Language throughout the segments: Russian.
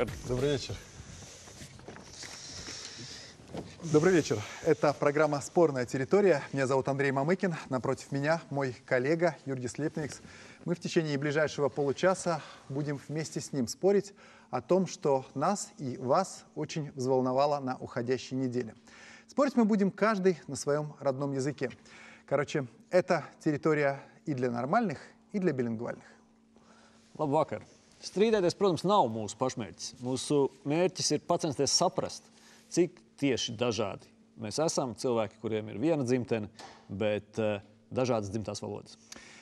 vakar. Добрый вечер. Добрый вечер. Это программа «Спорная территория». Меня зовут Андрей Мамыкин. Напротив меня мой коллега Юргис Лепникс. Мы в течение ближайшего получаса будем вместе с ним спорить о том, что нас и вас очень взволновало на уходящей неделе. Спорить мы будем каждый на своем родном языке. Короче, это территория и для нормальных, и для билингвальных. Labvakar. Strīdēties, protams, nav mūsu pašmērķis. Mūsu mērķis ir censties saprast, cik tieši dažādi mēs esam cilvēki, kuriem ir viena dzimtene, bet dažādas dzimtās valodas.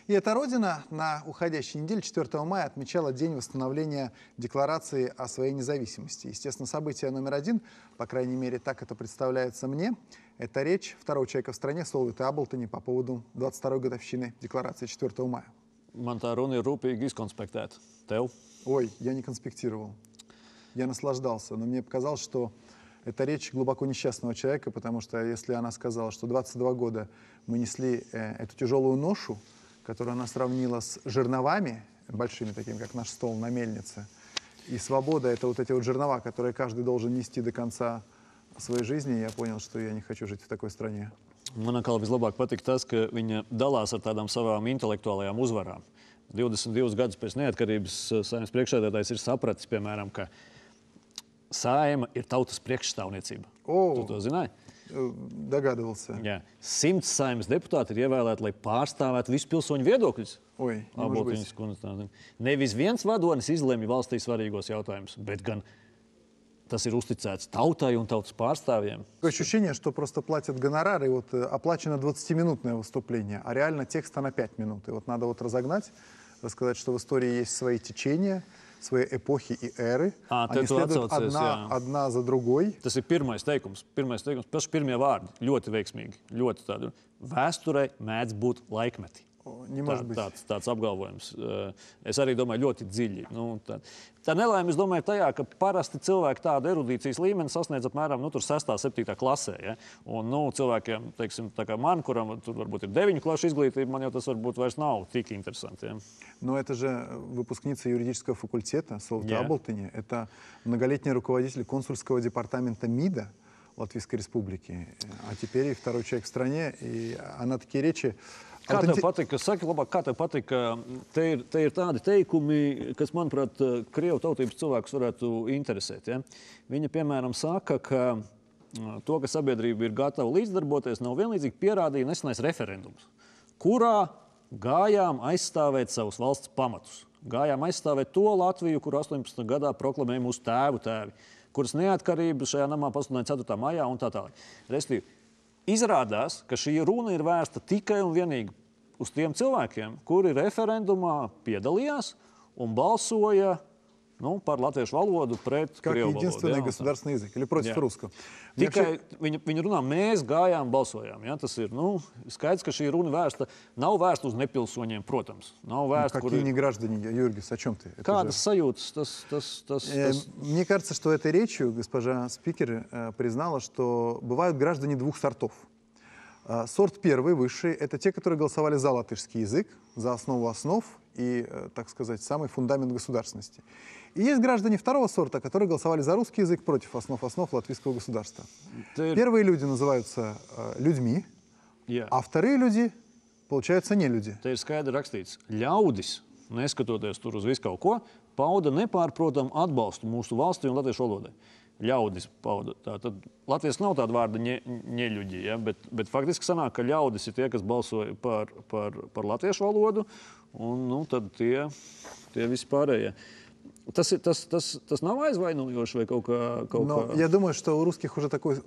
И эта родина на уходящей неделе, 4 мая, отмечала День восстановления Декларации о своей независимости. Естественно, событие номер один, по крайней мере, так это представляется мне, это речь второго человека в стране Солвита Аблтони по поводу 22-й годовщины Декларации 4 мая. Man tā runa ir rūpīgi izkonspektēta. Tev? Ой, я не конспектировал. Я наслаждался, но мне показалось, что это речь глубоко несчастного человека, потому что если она сказала, что 22 года мы несли эту тяжелую ношу, которую она сравнила с жерновами, большими такими, как наш стол на мельнице, и свобода — это вот эти вот жернова, которые каждый должен нести до конца своей жизни, я понял, что я не хочу жить в такой стране. Man atkal vislabāk patīk tas, ka viņa dalās ar tādām savām intelektuālajām uzvarām. 22 gadus pēc neatkarības Saeimas priekšsēdētājs ir sapratis, piemēram, ka Saeima ir tautas priekšstāvniecība. Tu to zināji? Dogādывался. Jā. 100 Saeimas deputāti ir ievēlēti, lai pārstāvētu visu pilsoņu viedokļus. Ой, не может быть. Nevis viens vadonis izlemj valstī svarīgos jautājumus, bet gan tas ir uzticēts tautai un tautas pārstāvjiem. Такое ощущение, что просто платят гонорар, и вот оплачено 20-минутное выступление, а реально текста на 5 минут. И вот надо вот разогнать, рассказать, что в истории есть свои течения, свои эпохи и эры. Они следуют одна за другой. Tas ir pirmais teikums. Paši pirmie vārdi ļoti veiksmīgi. Ļoti tādi. Vēsturē mēdz būt laikmeti. Не может быть. Tāds apgalvojums. Es arī domāju ļoti dziļi. Tā nelaime, es domāju, tajā, ka parasti cilvēki tādu erudīcijas līmeni sasniedz apmēram 6. 7. klasē. Ja? Un cilvēkiem, teiksim, tā kā man, kuram tur varbūt ir 9 klašu изглītība, man jau tas varbūt vairs nav tik interesanti. Ja? Но это же выпускница юридического факультета Солвита Аблтони. Это многолетний руководитель консульского департамента МИДа Латвийской Республики. А теперь и второй человек в стране. И она такие речи... Kā tev patika, saki labāk, kā tev patika, te ir tādi teikumi, kas, manuprāt, krievu tautības cilvēkus varētu interesēt. Ja? Viņa, piemēram, saka, ka to, ka sabiedrība ir gatava līdzdarboties, nav vienlīdzīgi pierādīja nesenais referendums, kurā gājām aizstāvēt savus valsts pamatus. Gājām aizstāvēt to Latviju, kur 18. gadā proklamēja mūsu tēvu tēvi, kuras neatkarība šajā namā pasludināja 4. maijā un tā tālāk. Restīvi, izrādās, ka šī runa ir vērsta tikai un vienīgi uz tiem cilvēkiem, kuri referendumā piedalījās un balsoja par latviešu valodu pret krievu valodu. Как единственный государственный язык или против русского. Tikai viņi runā, mēs gājām, balsojām. Ja? Tas ir skaidrs, ka šī runa nav vērsta uz nepilsoņiem, protams. Nav vērsta, Какие не граждане, Юргис, о чем ты? Kādas sajūtas? Мне кажется, что этой речью госпожа спикер признала, что бывают граждане двух сортов. Сорт первый, высший, это те, которые голосовали за латышский язык, за основу основ и, так сказать, самый фундамент государственности. И есть граждане второго сорта, которые голосовали за русский язык против основ латвийского государства. Первые люди называются людьми, а вторые люди, получаются, не люди. Te ir skaidri rakstīts, ļaudis, neskatoties tur uz visu kaut ko, pauda nepārprotam atbalstu mūsu valstī un latviešu valodai. Ļaudis pauda. Tad Latvijas nav tāda vārda neļuģi, ja? bet faktiski sanāk, ka ļaudis ir tie, kas balsoja par latviešu valodu, un tad tie visi pārējie. Tas nav aizvainojoši vai kaut kā... Я думаю, что у русских уже такой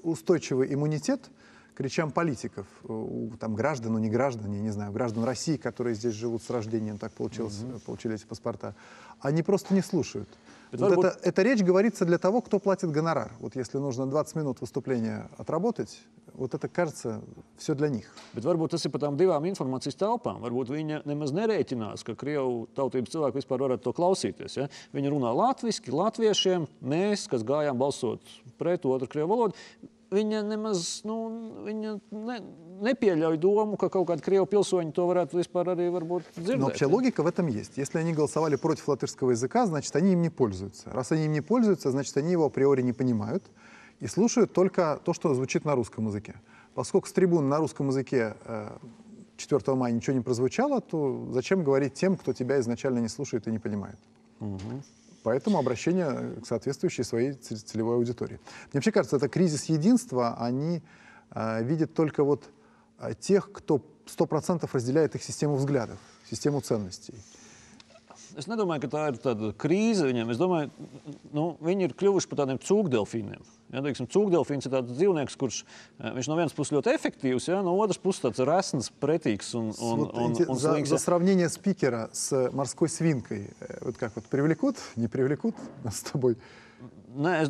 устойчивый иммунитет к речам политиков, там, граждан, не граждан, я не знаю, граждан России, которые здесь живут с рождения, так получили эти паспорта, они просто не слушают. Вот эта речь говорится для того, кто платит гонорар. Вот если нужно 20 минут выступления отработать, вот это, кажется, все для них. Bet varbūt tas ir par tām divām informācijas telpām. Varbūt viņa nemaz nerēķinās, ka krievu tautības cilvēki vispār varētu to klausīties. Ja? Viņa runā latviski, latviešiem, mēs, kas gājām balsot pret otru krievu valodu. viņa nemaz viņa nepieļauj domu, ka kaut kādi Krievu pilsoņi to varētu vispār arī varbūt dzirdēt. Но вообще логика в этом есть. Если они голосовали против латышского языка, значит, они им не пользуются. Раз они им не пользуются, значит, они его априори не понимают и слушают только то, что звучит на русском языке. Поскольку с трибун на русском языке 4 мая ничего не прозвучало, то зачем говорить тем, кто тебя изначально не слушает и не понимает? Поэтому обращение к соответствующей своей целевой аудитории. Мне вообще кажется, это кризис единства. Они видят только вот тех, кто 100% разделяет их систему взглядов, систему ценностей. Es nedomāju, ka tā ir tāda krīze viņiem. Es domāju, viņi ir kļuvuši par tādiem cūkdelfīniem. Ja, teiksim, cūkdelfīns ir tāds dzīvnieks, kurš viņš no vienas puses ļoti efektīvs, ja, no otras puses tāds resns, pretīgs un slīgs. За сравнение спикера с морской свинкой, вот как вот привлекут, не привлекут нас с тобой? Nē,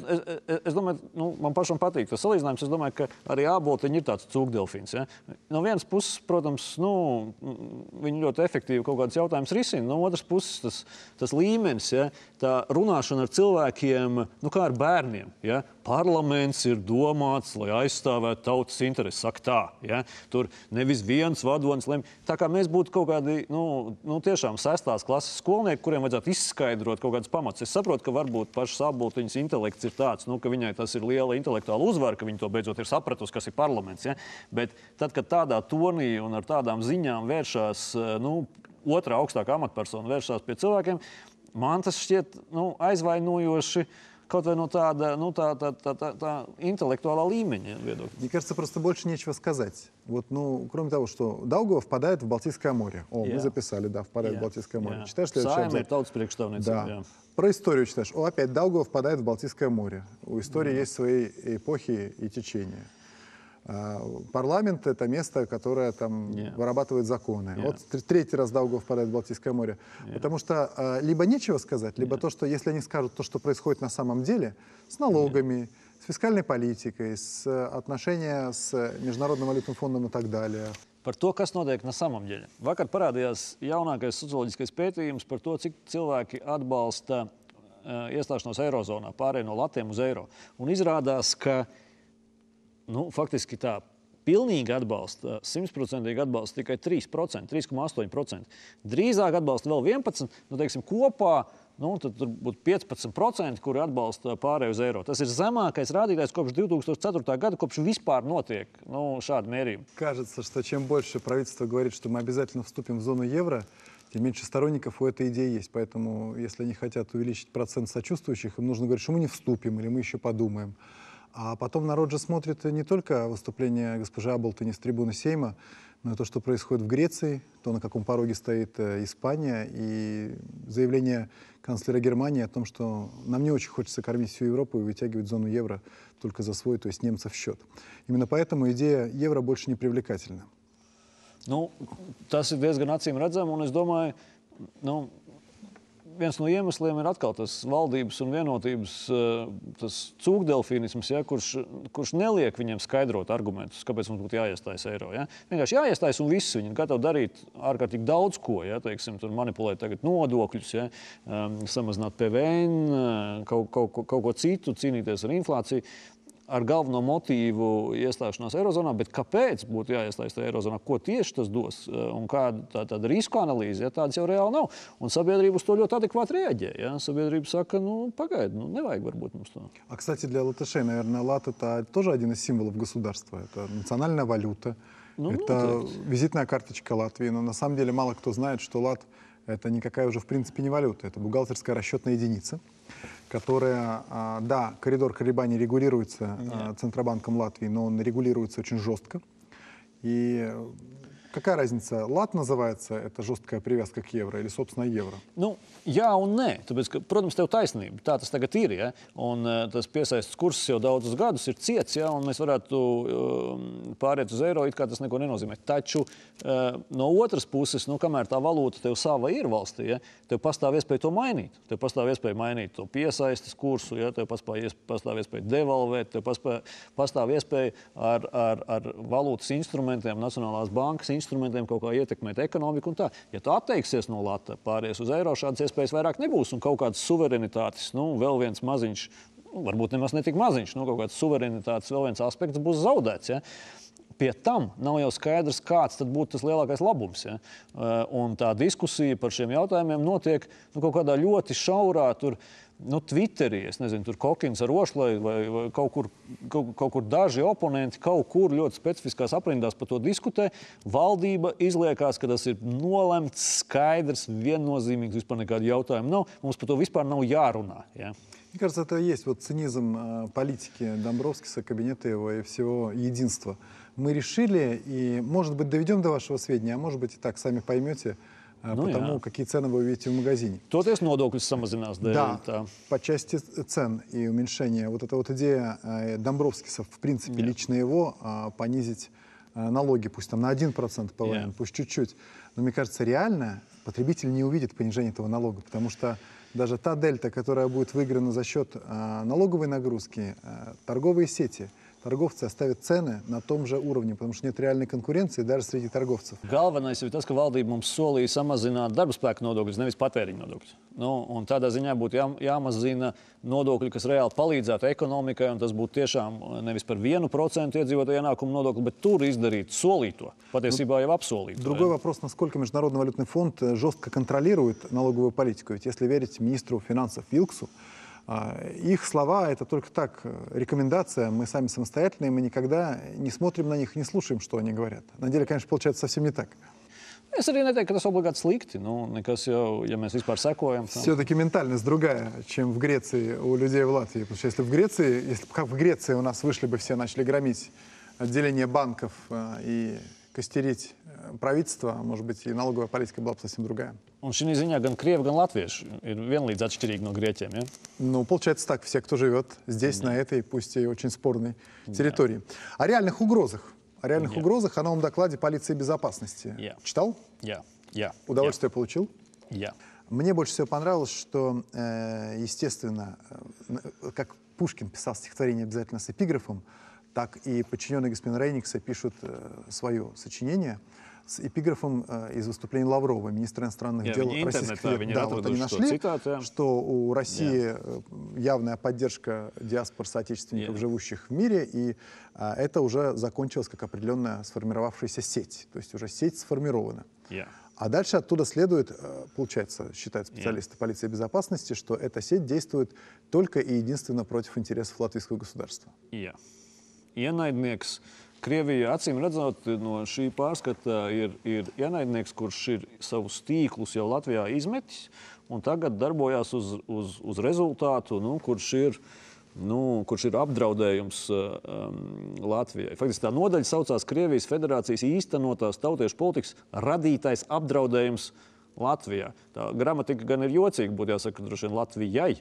es domāju, man pašam patīk tas salīdzinājums. Es domāju, ka arī āboltiņi ir tāds cūkdelfīns. Ja? No vienas puses, protams, viņi ļoti efektīvi kaut kādus jautājumus risina. No otras puses, tas līmenis, ja? Tā runāšana ar cilvēkiem, kā ar bērniem. Ja? Parlaments ir domāts, lai aizstāvētu tautas intereses. Saka tā, ja? Tur nevis viens vadonis lemj. Tā kā mēs būtu kaut kādi, tiešām 6. klases skolnieki, kuriem vajadzētu izskaidrot kaut kādus pamatus. Es saprotu, ka varbūt pašas āboltiņas intelekts ir tāds, ka viņai tas ir liela intelektuāla uzvara, ka viņa to beidzot ir sapratusi, kas ir parlaments. Ja? Bet tad, kad tādā tonī un ar tādām ziņām vēršās, otrā augstākā amatpersona vēršās pie cilvēkiem, man tas šķiet aizvainojoši kaut vai no tāda интеллектуала līmeņa viedokļa. Мне кажется, просто больше нечего сказать. Вот, кроме того, что Даугава впадает в Балтийское море. Мы записали, да, впадает в Балтийское море. Читаешь следующий абзац? Да. Про историю читаешь. Опять Даугава впадает в Балтийское море. У истории есть свои эпохи и течения. Парламент — это место, которое там вырабатывает законы. Вот 3-й раз Даугава впадает в Балтийское море. Потому что либо нечего сказать, либо то, что если они скажут то, что происходит на самом деле, с налогами, с фискальной политикой, с отношения с Международным валютным фондом и так далее. Par to, kas notiek na samam dziļi. Vakar parādījās jaunākais socioloģiskais pētījums par to, cik cilvēki atbalsta iestāšanos Eirozonā, pārēju no latiem uz eiro. Un izrādās, ka faktiski tā pilnīgi atbalsta, 100% atbalsta tikai 3%, 3,8%. Drīzāk atbalsta vēl 11%, teiksim, kopā, tad tur būtu 15%, kuri atbalsta pārēju uz eiro. Tas ir zemākais rādītājs kopš 2004. gada, kopš vispār notiek šāda mērība. Кажется, что чем больше правительство говорит, что мы обязательно вступим в зону евро, тем меньше сторонников у этой идеи есть. Поэтому, если они хотят увеличить процент сочувствующих, им нужно говорить, что мы не вступим или мы еще подумаем. А потом народ же смотрит не только выступление госпожи Аблтони с трибуны Сейма, но и то, что происходит в Греции, то, на каком пороге стоит Испания, и заявление канцлера Германии о том, что нам не очень хочется кормить всю Европу и вытягивать зону евро только за свой, то есть немцев, счет. Именно поэтому идея евро больше не привлекательна. Tas ir diezgan acīm redzami, un es domāju, viens no iemesliem ir atkal tas valdības un vienotības tas cūkdelfīnisms, ja, kurš neliek viņiem skaidrot argumentus, kāpēc mums būtu jāiestājas eiro. Ja. Vienkārši jāiestājas un viss. Viņi ir gatavi darīt ārkārtīgi daudz ko. Ja, teiksim, tur manipulēt tagad nodokļus, ja, samazināt PVN, kaut ko citu, cīnīties ar inflāciju. Ar galveno motīvu iestāšanās Eirozonā, bet kāpēc būtu jāiestājas tajā Eirozonā? Ko tieši tas dos? Un kāda tāda risku analīze? Ja, tādas jau reāli nav. Un sabiedrība uz to ļoti adekvāti reaģē. Ja? Sabiedrība saka, pagaidi, неважно varbūt mums to. А, кстати, для латышей, наверное, лат — это тоже один из символов государства. Это национальная валюта, это визитная карточка Латвии. Но на самом деле мало кто знает, что лат — это никакая уже в принципе не валюта. Это бухгалтерская расчетная единица, которая, да, коридор колебаний регулируется Центробанком Латвии, но он регулируется очень жестко. И какая разница? Лат называется, это жесткая привязка к евро, или, собственно, евро? Jā un nē. Tāpēc, ka, protams, tev taisnība. Tā tas tagad ir. Ja? Un tas piesaistes kurs jau daudzus gadus ir ciets, ja? Un mēs varētu pāriet uz eiro, it kā tas neko nenozīmē. Taču no otras puses, kamēr tā valūta tev sava ir valstī, ja? Tev pastāv iespēja to mainīt. Tev pastāv iespēja mainīt to piesaistes kursu, ja? Tev pastāv iespēja devalvēt, tev pastāv iespēja ar valūtas instrumentiem, Nacionālās bankas instrumentiem kaut kā ietekmēt ekonomiku un tā. Ja tu atteiksies no lata, pāries uz eiro, šādas iespējas vairāk nebūs un kaut kādas suverenitātes, vēl viens maziņš varbūt nemaz netik maziņš, kaut kāds suverenitātes vēl viens aspekts būs zaudēts. Ja? Pie tam nav jau skaidrs, kāds tad būtu tas lielākais labums. Ja? Un tā diskusija par šiem jautājumiem notiek kaut kādā ļoti šaurā Twitterī, es nezinu, tur Kokins ar Ošlai vai kaut kur daži oponenti kaut kur ļoti specifiskās aprindās par to diskutē. Valdība izliekās, ka tas ir nolemts, skaidrs, viennozīmīgs, vispār nekādu jautājumu nav. Mums par to vispār nav jārunā. Ja? Мне кажется, это и есть цинизм политики Домбровскиса, кабинета его и всего единства. Мы решили, и, может быть, доведем до вашего сведения, а может быть, и так сами поймете, потому какие цены вы увидите в магазине. Toties nodokļus samazinās dēļ. Да, по части цен и уменьшения. Вот эта идея Домбровскиса, в принципе, лично его, понизить налоги, пусть там на 1% ПВН, пусть чуть-чуть. Но мне кажется, реально потребитель не увидит понижения этого налога, потому что даже та дельта, которая будет выиграна за счет налоговой нагрузки, торговые сети, торговцы оставят цены на том же уровне, потому что нет реальной конкуренции даже среди торговцев. Galvenais ir tas, ka valdība mums solīja samazināt darba spēka nodokļus, nevis patēriņa nodokļus. Un tādā ziņā būtu jāmazina nodokļi, kas reāli palīdzētu ekonomikai, un tas būtu tiešām nevis par 1% iedzīvotāju ienākumu nodokli, bet tur izdarīt solīto. Patiesībā jau apsolīto. Другой вопрос, насколько Международный валютный фонд жестко контролирует налоговую политику. Ведь если верить министру финансов Вилксу, их слова — это только так, рекомендация, мы сами самостоятельные, мы никогда не смотрим на них, не слушаем, что они говорят. На деле, конечно, получается совсем не так. Es arī neteiktu, ka tas obligāti slikti. Nekas jau, ja mēs vispār sekojam. Все-таки ментальность другая, чем в Греции у людей в Латвии. Потому что если как в Греции у нас вышли бы все, начали громить отделение банков и костерить правительство, может быть, и налоговая политика была бы совсем другая. Un šī ziņā gan krievi, gan latvieši ir vienlīdz atšķirīgi no grieķiem. Ja? Ну, получается так, все, кто живет здесь, на этой, пусть и очень спорной территории. О реальных угрозах. О реальных угрозах, о новом докладе полиции безопасности. Читал? Удовольствие получил? Мне больше всего понравилось, что, естественно, как Пушкин писал стихотворение обязательно с эпиграфом, так и подчиненные господина Рейникса пишут свое сочинение с эпиграфом из выступления Лаврова, министра иностранных дел Российской Федерации. Да, вот они нашли, что у России явная поддержка диаспор соотечественников, живущих в мире, и это уже закончилось как определенная сформировавшаяся сеть. То есть уже сеть сформирована. А дальше оттуда следует, получается, считают специалисты полиции безопасности, что эта сеть действует только и единственно против интересов латвийского государства. Ienaidnieks Krievija, acīm redzot, no šī pārskata ir ienaidnieks, kurš ir savus tīklus jau Latvijā izmetis un tagad darbojās uz rezultātu, kurš ir apdraudējums Latvijai. Faktiski tā nodaļa saucās Krievijas Federācijas īstenotās tautiešu politikas radītais apdraudējums Latvijā. Tā gramatika gan ir jocīga, būtu jāsaka droši vien Latvijai.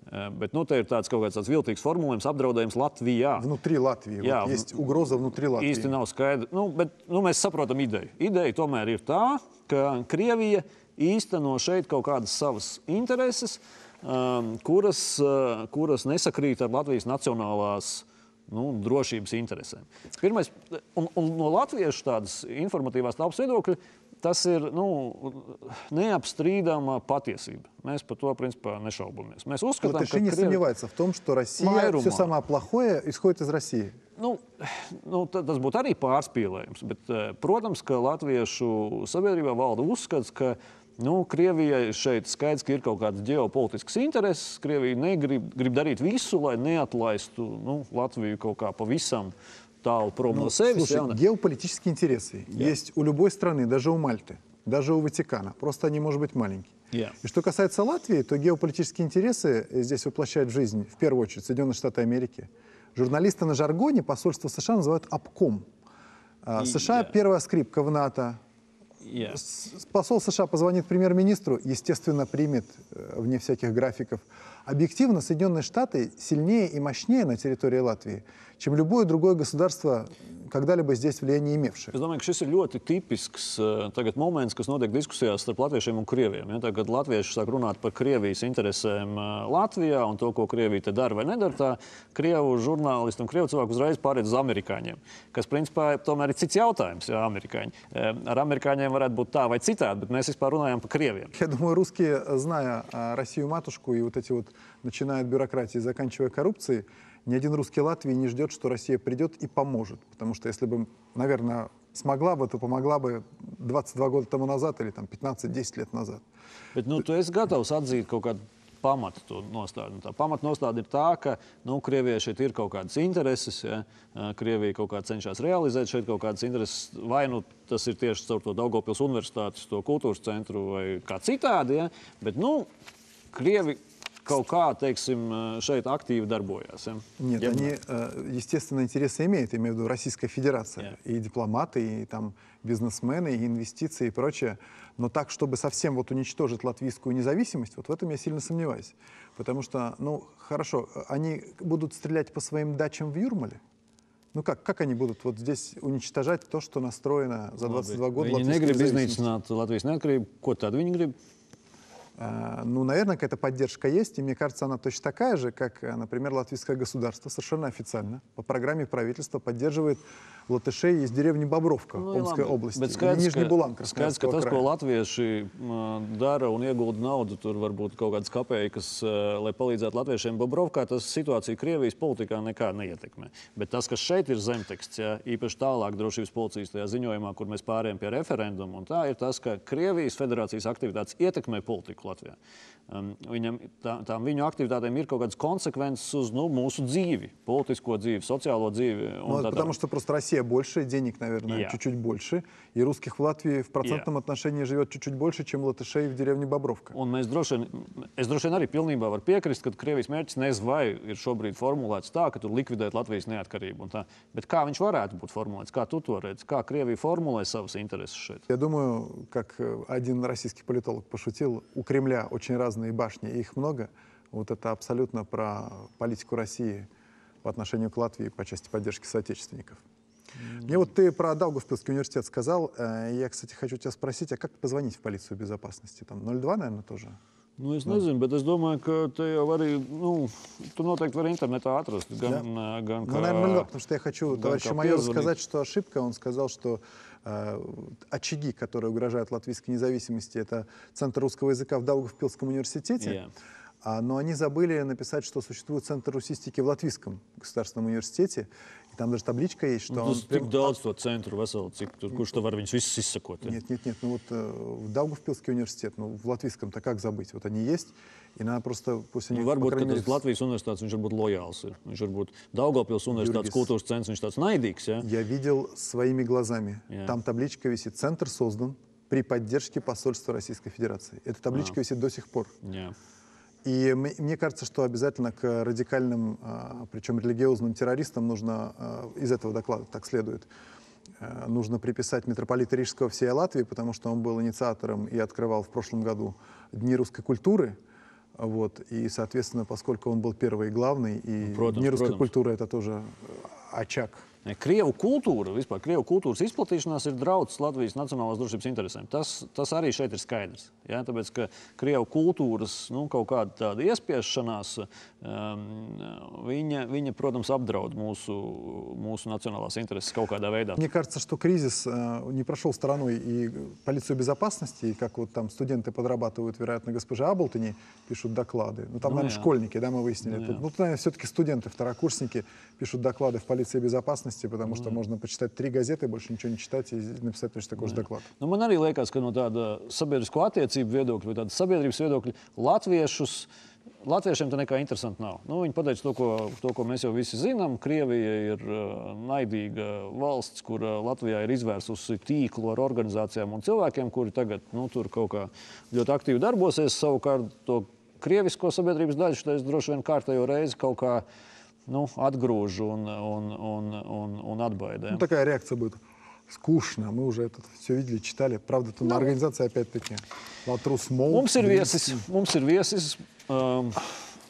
Bet te ir tāds kaut kāds viltīgs formulējums apdraudējums Latvijā. Внутри Латвии. Jā, вот есть угроза внутри Латвии. Īsti nav skaidrs. Bet mēs saprotam ideju. Ideja tomēr ir tā, ka Krievija īsteno šeit kaut kādas savas intereses, kuras nesakrīt ar Latvijas nacionālās drošības interesēm. Pirmais, un no latviešu tādas informatīvās telpas viedokļa, tas ir необstrīdama patiesība. Mēs par to, principā, nešaubamies. Mēs uzskatām, ka не сомневается в том, что Россия, все самое плохое исходит из России. Tas būtu arī pārspīlējums, bet, protams, ka latviešu sabiedrībā valda uzskats, ka Krievijai šeit skaidrs, ka ir kaut kādas ģeopolitiskas intereses. Krievija grib darīt visu, lai neatlaistu Latviju kaut kā pavisam tālu prom no sevis. Слушай, геополитические интересы есть у любой страны, даже у Мальты, даже у Ватикана. Просто они, может быть, маленькие. И что касается Латвии, то геополитические интересы здесь воплощают в жизнь, в первую очередь, Соединенные Штаты Америки. Журналисты на жаргоне посольство США называют обком. США первая скрипка в НАТО. Посол США позвонит премьер-министру, естественно, примет, вне всяких графиков. Объективно, Соединенные Штаты сильнее и мощнее на территории Латвии, чем любое другое государство когда-либо здесь влияние имевшие. Es domāju, ka šis ir ļoti tipisks tagad moments, kas notiek diskusijās starp latviešiem un krieviem. Ja? Tagad latvieši sāk runāt par Krievijas interesēm Latvijā un to, ko Krievija te dara vai nedara. Tā krievu žurnālisti un krievu cilvēku uzreiz pāriet uz amerikāņiem, kas principā tomēr ir cits jautājums. Ja, amerikāņi. Ar amerikāņiem varētu būt tā vai citādi, bet mēs vispār runājam par krieviem. Я думаю, русские, зная Россию-матушку и вот эти вот, начиная от бюрократии, заканчивая коррупцией, ни один русский Латвии не ждет, что Россия придет и поможет. Потому что если бы, наверное, смогла бы, то помогла бы 22 года тому назад или там 15-10 лет назад. Bet, tu esi gatavs atzīt kaut kādu pamatu nostādi. Tā pamatnostāde ir tā, ka Krievijai šeit ir kaut kādas intereses. Ja? Krievija kaut kā cenšas realizēt šeit kaut kādas intereses. Vai tas ir tieši caur to Daugavpils universitātes, to kultūras centru vai kā citādi. Ja? Bet, Krievi kaut kā, teiksim, šeit активно darbojas. Ja? Нет, они, естественно, интересы имеют, имею в виду Российская Федерация. И дипломаты, и там бизнесмены, и инвестиции, и прочее. Но так, чтобы совсем вот уничтожить латвийскую независимость, вот в этом я сильно сомневаюсь. Потому что, хорошо, они будут стрелять по своим дачам в Юрмале? Как они будут вот здесь уничтожать то, что настроено за 22 года латвийской независимости? Латвийской neatkarību. Ko tad viņi grib? Наверное, какая-то поддержка есть, и мне кажется, она точно такая же, как, например, латвийское государство совершенно официально по программе правительства поддерживает латышей из деревни Бобровка Омской области, или Нижний Булан Красноярского края. Skaidrs, ka tas, ko latvieši dara un iegulda naudu, tur varbūt kaut kādas kapeikas, lai palīdzētu latviešiem Bobrovkā, tas situācija Krievijas politikā nekā neietekmē. Bet tas, kas šeit ir zemteksts, ja, īpaši tālāk drošības policijas tajā ziņojumā, kur mēs pārējām pie referendumu, un tā ir tas, ka Krievijas federācijas aktivitātes ietekmē politiku Latvijā. Tām viņu aktivitātēm ir kaut kādas konsekvences uz mūsu dzīvi, politisko dzīvi, sociālo dzīvi. Потому что просто Россия больше, денег, наверное, чуть-чуть больше, и русских в Латвии в процентном отношении живет чуть-чуть больше, чем латышей в деревне Бобровка. Un es droši vien arī pilnībā varu piekrist, ka Krievijas mērķis nezinu, vai ir šobrīd formulēts tā, ka tur likvidēt Latvijas neatkarību. Un tā. Bet kā viņš varētu būt formulēts? Kā tu to redzi? Kā Krievija formulē savas intereses šeit? Я думаю, как один российский политолог пошутил, у Кремля очень разные башни, и их много. Вот это абсолютно про политику России по отношению к Латвии по части поддержки соотечественников. Мне вот ты про Даугавпилский университет сказал. Я, кстати, хочу тебя спросить, а как позвонить в полицию безопасности? Там 02, наверное, тоже? Es nezinu, bet es domāju, ka te jau arī, tu noteikti vari internetā atrast gan kā... наверное, 02, потому что я хочу товарищу майору сказать, что ошибка. Он сказал, что очаги, которые угрожают латвийской независимости, это Центр русского языка в Даугавпилском университете. Но они забыли написать, что существует Центр русистики в Латвийском государственном университете. И там даже табличка есть, что он... Tik daudz to centru veselu, kurš to var viņus visus izsakot. Нет. В Даугавпилский университет, в латвийском-то как забыть? Вот они есть, и надо просто... Пусть они, varbūt, ka tas Latvijas universitātes, viņš varbūt lojāls ir. Viņš varbūt Daugavpils universitātes kultūras centrs, viņš tāds naidīgs, ja? Я видел своими глазами. Там табличка висит. Центр создан при поддержке посольства Российской Федерации. Эта табличка висит до сих пор. И мне кажется, что обязательно к радикальным, причем религиозным террористам нужно, из этого доклада так следует, нужно приписать митрополита Рижского всей Латвии, потому что он был инициатором и открывал в прошлом году Дни русской культуры. Вот, и, соответственно, поскольку он был первый и главный, и Дни русской культуры — это тоже очаг. Krievu kultūra, vispār Krievu kultūras izplatīšanās ir draudz Latvijas nacionālās drošības interesēm. Tas arī šeit ir skaidrs. Ja? Tāpēc, ka Krievu kultūras kaut kāda tāda iespiešanās, viņa, protams, apdraud mūsu nacionālās intereses kaut kādā veidā. Мне кажется, что кризис не прошел стороной и полицию безопасности, и как вот там студенты подрабатывают, вероятно, госпоже Аблтоне, пишут доклады. Там, наверное, школьники, да, мы выяснили. Тут, наверное, все-таки студенты, второкурсники пишут доклады в полиции безопасности, потому что можно почитать 3 газеты, больше ничего не читать и написать точно такой же доклад. Man arī liekas, ka no tāda sabiedrisko attiecību viedokļa vai tāda sabiedrības viedokļa latviešiem tā nekā interesanti nav. Viņi pateica to, ko mēs jau visi zinām. Krievija ir naidīga valsts, kur Latvijā ir izvērsusi tīklu ar organizācijām un cilvēkiem, kuri tagad tur kaut kā ļoti aktīvi darbosies. Savukārt to krievisko sabiedrības daļu šeit droši vien kārtējo reizi kaut kā отгружу он отбайда. Такая реакция будет. Скучно. Мы уже это все видели, читали. Правда, тут организация опять-таки Latvijas Mūks. Mums ir viesis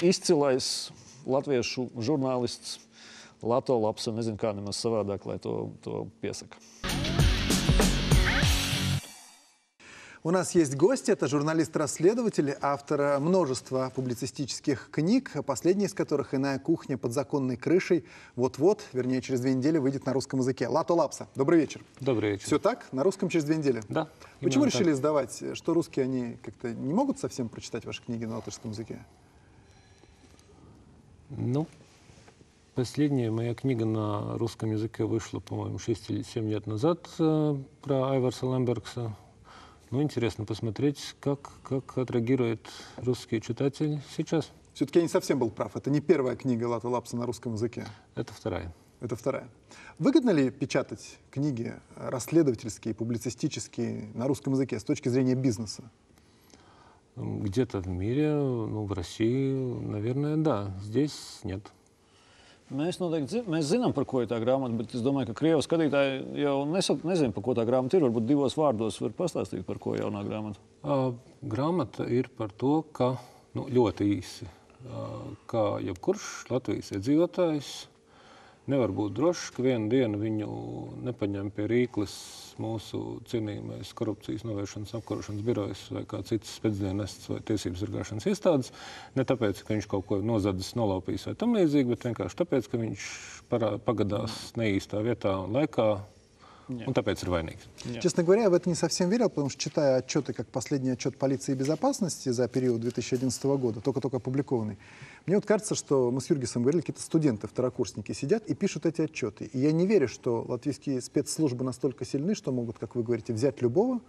izcilais latviešu žurnālists, Lato Lapsa, nezinu, kā nemaz savādāk, lai to piesaka. У нас есть гость, это журналист-расследователь, автор множества публицистических книг, последняя из которых «Иная кухня под законной крышей». Вот-вот, вернее, через 2 недели выйдет на русском языке. Лато Лапса, добрый вечер. Добрый вечер. Все так? На русском через 2 недели? Да. Почему решили издавать? Что русские, они как-то не могут совсем прочитать ваши книги на латышском языке? Ну, последняя моя книга на русском языке вышла, по-моему, 6 или 7 лет назад про Айварса Лембергса. Ну, интересно посмотреть, как отреагирует русский читатель сейчас. Все-таки я не совсем был прав. Это не первая книга Лато Лапса на русском языке. Это вторая. Это вторая. Выгодно ли печатать книги расследовательские, публицистические на русском языке с точки зрения бизнеса? Где-то в мире, ну, в России, наверное, да. Здесь нет. Mēs zinām, par ko ir tā grāmata, bet es domāju, ka krievu skatītāji jau nezina, par ko tā grāmata ir. Varbūt 2 vārdos var pastāstīt, par ko jaunā grāmata. Grāmata ir par to, ka, nu, ļoti īsi, ka jebkurš Latvijas iedzīvotājs nevar būt drošs, ka vienu dienu viņu nepaņem pie rīkles mūsu cienījamais korupcijas novēršanas apkarošanas birojas vai kā citas spēcdienests vai tiesības sargāšanas iestādes. Ne tāpēc, ka viņš kaut ko nozadzis, nolaupījis vai tam līdzīgi, bet vienkārši tāpēc, ka viņš pagadās neīstā vietā un laikā, un tāpēc ir vainīgs. Честно говоря, я в это не совсем верил, потому что, читая отчеты, как последний отчет полиции безопасности за период 2011 года, только-только опубликованный, мне вот кажется, что мы с Юргисом говорили, какие-то студенты, второкурсники сидят и пишут эти отчеты. И я не верю, что латвийские спецслужбы настолько сильны, что могут, как вы говорите, взять любого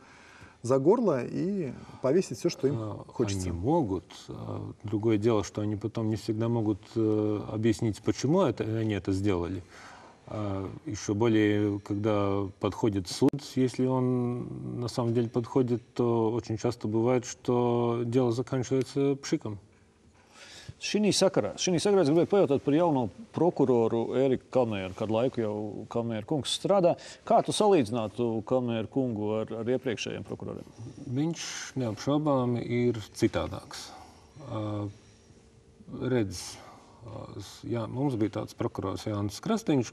за горло и повесить все, что им хочется. Они могут. Другое дело, что они потом не всегда могут объяснить, почему они это сделали. Еще более, когда подходит суд, если он на самом деле подходит, то очень часто бывает, что дело заканчивается пшиком. Šī sakarā es gribēju pajautāt par jauno prokuroru Eriku Kalmēru, kādu laiku jau Kalmēra kungs strādā. Kā tu salīdzinātu Kalmēra kungu ar iepriekšējiem prokuroriem? Viņš neapšaubāmi ir citādāks. Redz, jā, mums bija tāds prokurors Jānis Krastīņš,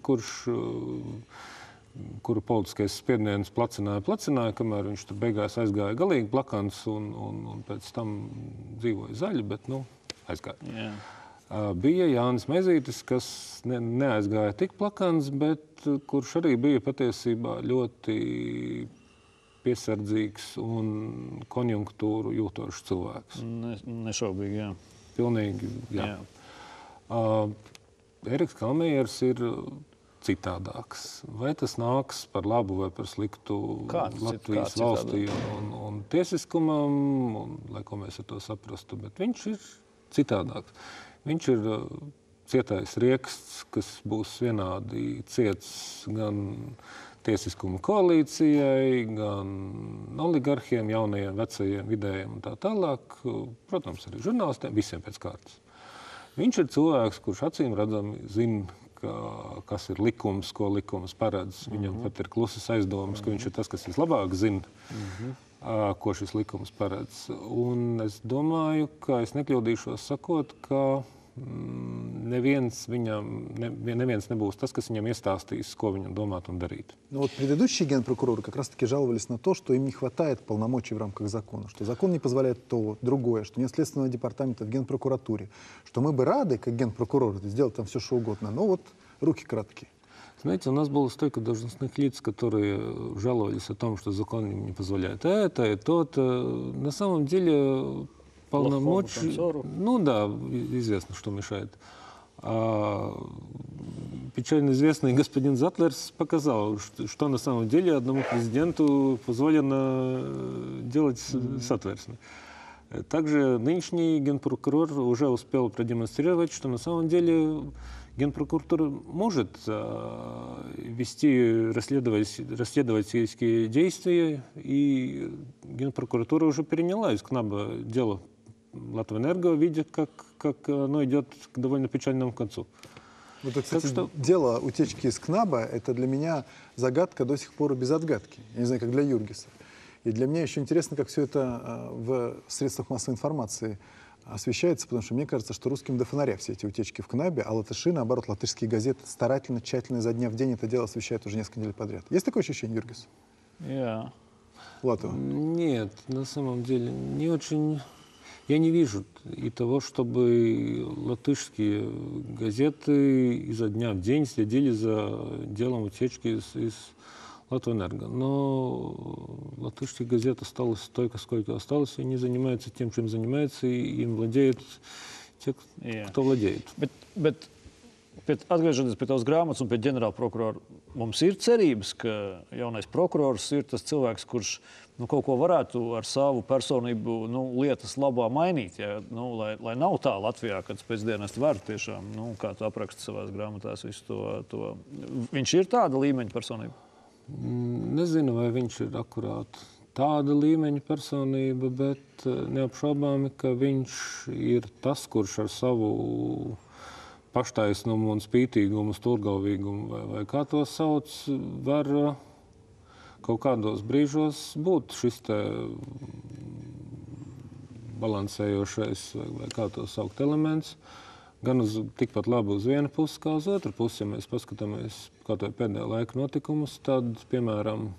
kuru politiskais spiediens placināja, kamēr viņš tur beigās aizgāja galīgi plakans un pēc tam dzīvoja zaļi, bet, nu, aizgāja. Yeah. Bija Jānis Mezītis, kas neaizgāja tik plakans, bet kurš arī bija patiesībā ļoti piesardzīgs un konjunktūru jūtošs cilvēks. Nešaubīgi, jā. Pilnīgi, jā. Eriks Kalmējers ir citādāks. Vai tas nāks par labu vai par sliktu Latvijas valstī un tiesiskumam, un, lai ko mēs ar to saprastu, bet viņš ir citādāks. Viņš ir cietais rieksts, kas būs vienādi ciets gan tiesiskuma koalīcijai, gan oligarhiem, jaunajiem, vecajiem, vidējiem un tā tālāk. Protams, arī žurnālistiem, visiem pēc kārtas. Viņš ir cilvēks, kurš acīm redzami zina, kas ir likums, ko likums paredz. Viņam pat ir klusas aizdomas, ka viņš ir tas, kas vislabāk zina, ko šis likums paredz. Un es domāju, ka es nekļūdīšos sakot, ka neviens nebūs tas, kas viņam iestāstīs, ko viņam домāt un дарить. Но вот предыдущие генпрокуроры как раз-таки жаловались на то, что им не хватает полномочий в рамках закона, что закон не позволяет то, другое, что нет следственного департамента в генпрокуратуре, что мы бы рады, как генпрокуроры, сделать там все, что угодно, но вот руки краткие. Знаете, у нас было столько должностных лиц, которые жаловались о том, что закон им не позволяет это и то-то. На самом деле полномочий... Ну да, известно, что мешает. Печально известный господин Затлерс показал, что на самом деле одному президенту позволено делать соответственно. Также нынешний генпрокурор уже успел продемонстрировать, что на самом деле Генпрокуратура может вести расследовательские действия, и Генпрокуратура уже переняла из КНАБа дело Латвэнерго, видя, как оно идет к довольно печальному концу. Вот, кстати, дело утечки из КНАБа – это для меня загадка до сих пор без отгадки. Я не знаю, как для Юргиса. И для меня еще интересно, как все это в средствах массовой информации освещается, потому что мне кажется, что русским до фонаря все эти утечки в КНАБе, а латыши, наоборот, латышские газеты старательно, тщательно, изо дня в день это дело освещают уже несколько недель подряд. Есть такое ощущение, Юргис? Jā. Латова? Нет, на самом деле не очень. Я не вижу и того, чтобы латышские газеты изо дня в день следили за делом утечки из Латвэнерго. Но латышских газет осталось столько, сколько осталось, и они занимаются тем, чем занимаются, и им владеют те, кто владеет. Bet atgriežoties pie tavas grāmatas un pie ģenerāla prokurora, mums ir cerības, ka jaunais prokurors ir tas cilvēks, kurš kaut ko varētu ar savu personību lietas labā mainīt. Ja? Lai nav tā Latvijā, kad pēcdienas var tiešām, kā tu apraksti savās grāmatās, visu to. Viņš ir tāda līmeņa personība? Nezinu, vai viņš ir akurāti tāda līmeņa personība, bet neapšaubāmi, ka viņš ir tas, kurš ar savu paštaisnumu un spītīgumu, stūrgalvīgumu, vai kā to sauc, var kaut kādos brīžos būt šis te balansējošais, vai kā to saukt, elements. Gan tikpat labi uz vienu pusi, kā uz otru pusi. Ja mēs paskatāmies kaut vai pēdējā laika notikumus, tad, piemēram,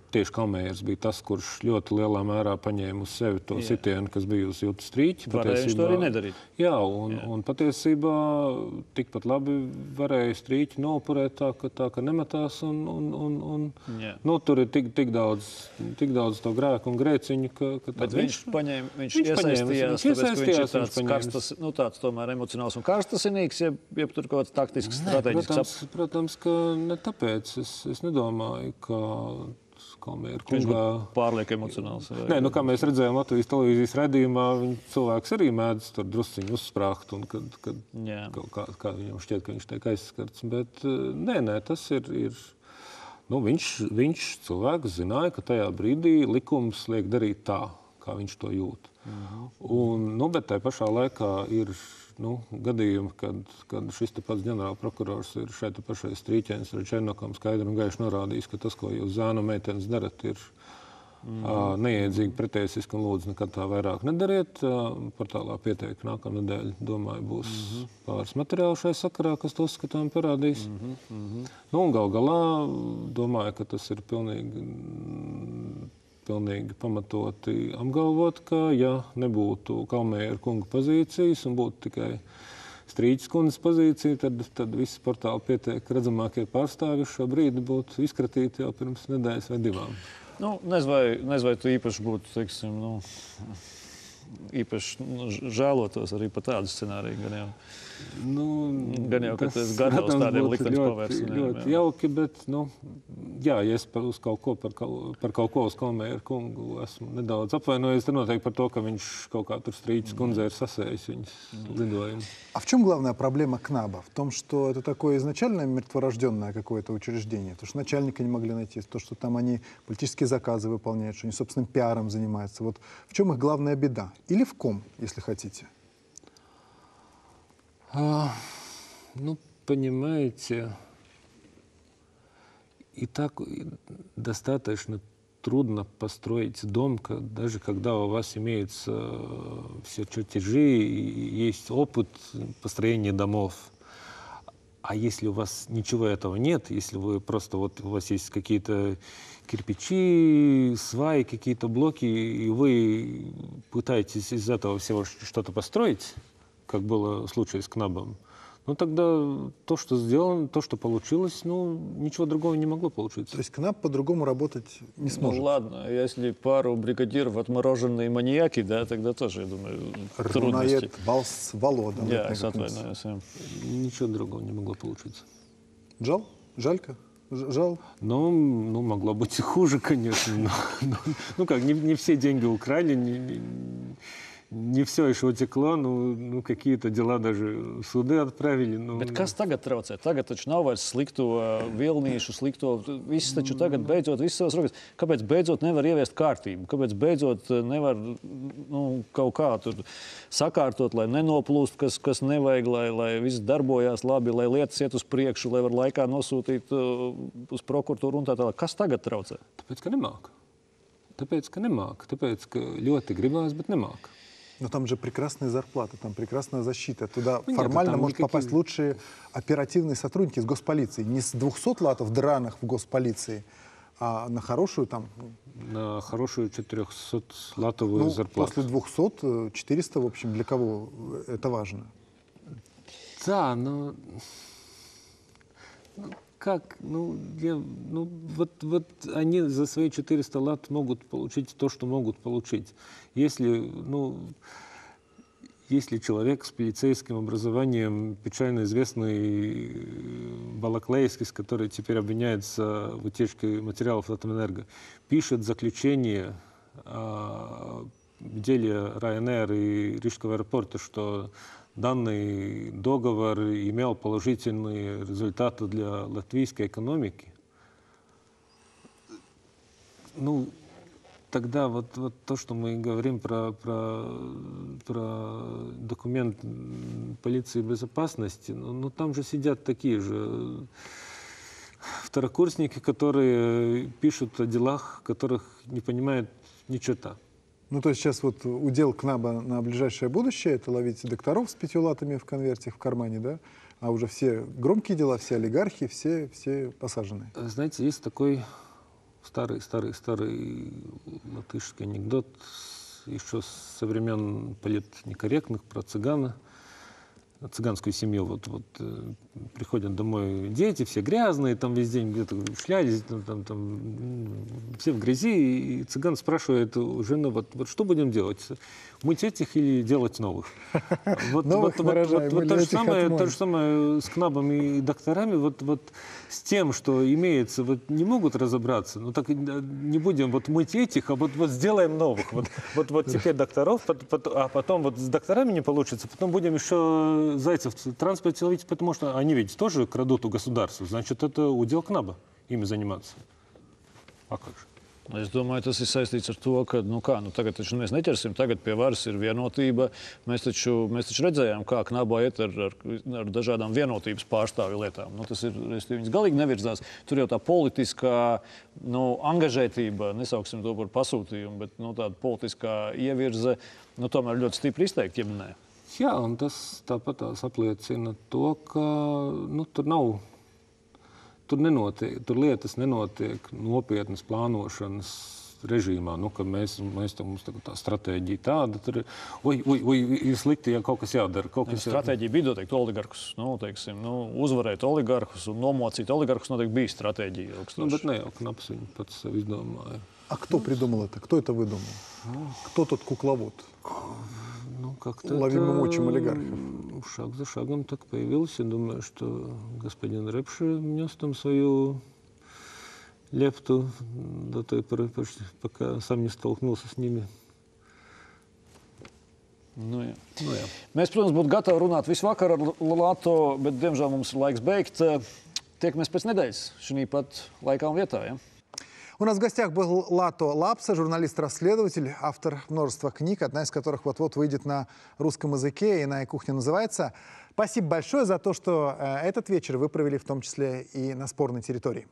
tieši Kalmējers bija tas, kurš ļoti lielā mērā paņēma uz sevi to sitienu, kas bija uz jūtas strīķi. Varēja viņš to arī nedarīt. Jā, un patiesībā tikpat labi varēja strīķi nopurēt tā, ka nemetās, un tur ir tik daudz to grēku un grēciņu, ka bet viņš iesaistījās, tāpēc, ka viņš ir tāds karstas, tāds tomēr emocionāls un karstasinīgs, ja tur kaut kāds taktisks, strateģisks. Protams, ka ne tāpēc. Es nedomāju, ka Viņš būtu pārlieku emocionāls. Nē, kā mēs redzējām Latvijas televīzijas redzījumā, cilvēks arī mēdz tur drusciņu uzsprāgt, un kā viņam šķiet, ka viņš tiek aizskarts. Bet nē, tas ir viņš cilvēks zināja, ka tajā brīdī likums liek darīt tā, kā viņš to jūt. Bet tajā pašā laikā ir gadījumi, kad šis pats ģenerālprokurors ir šeit pašai Strīķēns ar Černokam skaidri un gaiši norādījis, ka tas, ko jūs zēnu meitenes darat, ir neiedzīgi, pretiesiski un lūdzu nekad tā vairāk nedariet. Portālā pieteik nākamnedēļ, domāju, būs pāris materiāli šai sakarā, kas to uzskatām parādīs. Un gal galā domāju, ka tas ir pilnīgi pamatoti apgalvot, ka, ja nebūtu Kalmējera kunga pozīcijas un būtu tikai Strīķes kundzes pozīcija, tad visi portāli pieteik redzamākie pārstāvji šo brīdi būtu izkratīti jau pirms nedēļas vai divām. Nezinu, vai tu īpaši būtu, teiksim, īpaši žēlotos arī par tādu scenāriju. Gan jau, ka tas gatavs tādiem likteņas pavērsieniem. Ļoti jauki, bet, ja es par kaut ko uz Kalmējeru kungu esmu nedaudz apvainojies, tad noteikti par to, ka viņš kaut kā tur Strīķes kundzei ir sasējis viņas lidojumu. А в чем главная проблема КНАБа? В том, что это такое изначально мертворожденное какое-то учреждение, то, что начальника не могли найти, то, что там они политические заказы выполняют, что они собственным пиаром занимаются. Вот в чем их главная беда? Или в ком, если хотите? Понимаете, и так достаточно трудно построить дом, даже когда у вас имеются все чертежи, и есть опыт построения домов. А если у вас ничего этого нет, если вы просто у вас есть какие-то кирпичи, сваи, какие-то блоки, и вы пытаетесь из этого всего что-то построить, как было в случае с КНАБом, тогда то, что сделано, то, что получилось, ничего другого не могло получиться. То есть КНАБ по-другому работать не сможет? Ладно, если пару бригадиров отмороженные маньяки, тогда тоже, я думаю, трудности. Рунаед, Волода. Я соответственно. Ничего другого не могло получиться. Жалько? Жал? Могло быть и хуже, конечно. Не все деньги украли, не все еще утекло, какие-то дела даже суды отправили. Bet kas tagad traucē? Tagad taču nav vairs slikto vilnīšu, slikto. Viss taču tagad beidzot, viss savas rokas. Kāpēc beidzot nevar ieviest kārtību? Kāpēc beidzot nevar kaut kā tur sakārtot, lai nenoplūst, kas nevajag, lai viss darbojās labi, lai lietas iet uz priekšu, lai var laikā nosūtīt uz prokuratūru un tā tālāk? Kas tagad traucē? Tāpēc, ka nemāk. Tāpēc, ka nemāk. Tāpēc, ka ļoti gribās, bet немāk. Но там же прекрасные зарплаты, там прекрасная защита. Туда формально может попасть лучшие оперативные сотрудники с госполиции. Не с 200 латов драных в госполиции, а на хорошую там... На хорошую 400-латовую зарплату. После 200, 400, в общем, для кого это важно? Да, но... Как? Вот они за свои 400 лат могут получить то, что могут получить. Если человек с полицейским образованием, печально известный Балаклейскис, который теперь обвиняется в утечке материалов Атомэнерго, пишет заключение в деле Ryanair и Рижского аэропорта, что данный договор имел положительные результаты для латвийской экономики, тогда вот то, что мы говорим про документ полиции безопасности, там же сидят такие же второкурсники, которые пишут о делах, которых не понимают ни черта. То есть сейчас вот удел КНАБа на ближайшее будущее — это ловить докторов с 5 латами в конверте в кармане, да? А уже все громкие дела, все олигархи, все посажены. Знаете, есть такой старый латышский анекдот еще со времен политнекорректных про цыганскую семью. Вот приходят домой дети, все грязные, там весь день где-то шлялись, там все в грязи, и цыган спрашивает у жены, вот что будем делать? Мыть этих или делать новых? То же самое с КНАБом и докторами, вот с тем, что имеется, не могут разобраться, так не будем мыть этих, а вот сделаем новых. Вот теперь докторов, а потом с докторами не получится, потом будем еще зайцев в транспорте ловить, потому что они ведь тоже крадут у государства, значит, это удел КНАБа ими заниматься. А как же? Es domāju, tas ir saistīts ar to, ka tagad mēs neķersim, tagad pie varas ir vienotība. Mēs taču redzējām, kā knabā iet ar dažādām vienotības pārstāvju lietām. Tas ir, viņas galīgi nevirzās. Tur jau tā politiskā angažētība, nesauksim to par pasūtījumu, bet tāda politiskā ievirze, tomēr ļoti stipri izteikti, ja nē. Jā, un tas tāpat apliecina to, ka tur lietas nenotiek nopietnas plānošanas režīmā, ka mums tā stratēģija tāda, tur ir slikti, ja kaut kas jādara. Stratēģija bija noteikti oligarkus, uzvarēt oligarkus un nomocīt oligarkus noteikti bija stratēģija. Bet ne jau Knaps viņu pats sev izdomāja. А кто придумал это? Кто это выдумал? Кто тот кукловод? Ловимым отчим олигархов. Шаг за шагом так появился. Думаю, что господин Репши внес там свою лепту до той поры, пока сам не столкнулся с ними. Jā. Mēs, protams, būtu gatavi runāt visu vakaru ar Lato, bet, diemžēl, mums ir laiks beigt. Tiekamies pēc nedēļas šī pat laikā un vietā. Ja? У нас в гостях был Лато Лапса, журналист-расследователь, автор множества книг, одна из которых вот-вот выйдет на русском языке, «Иная кухня» называется. Спасибо большое за то, что этот вечер вы провели в том числе и на спорной территории.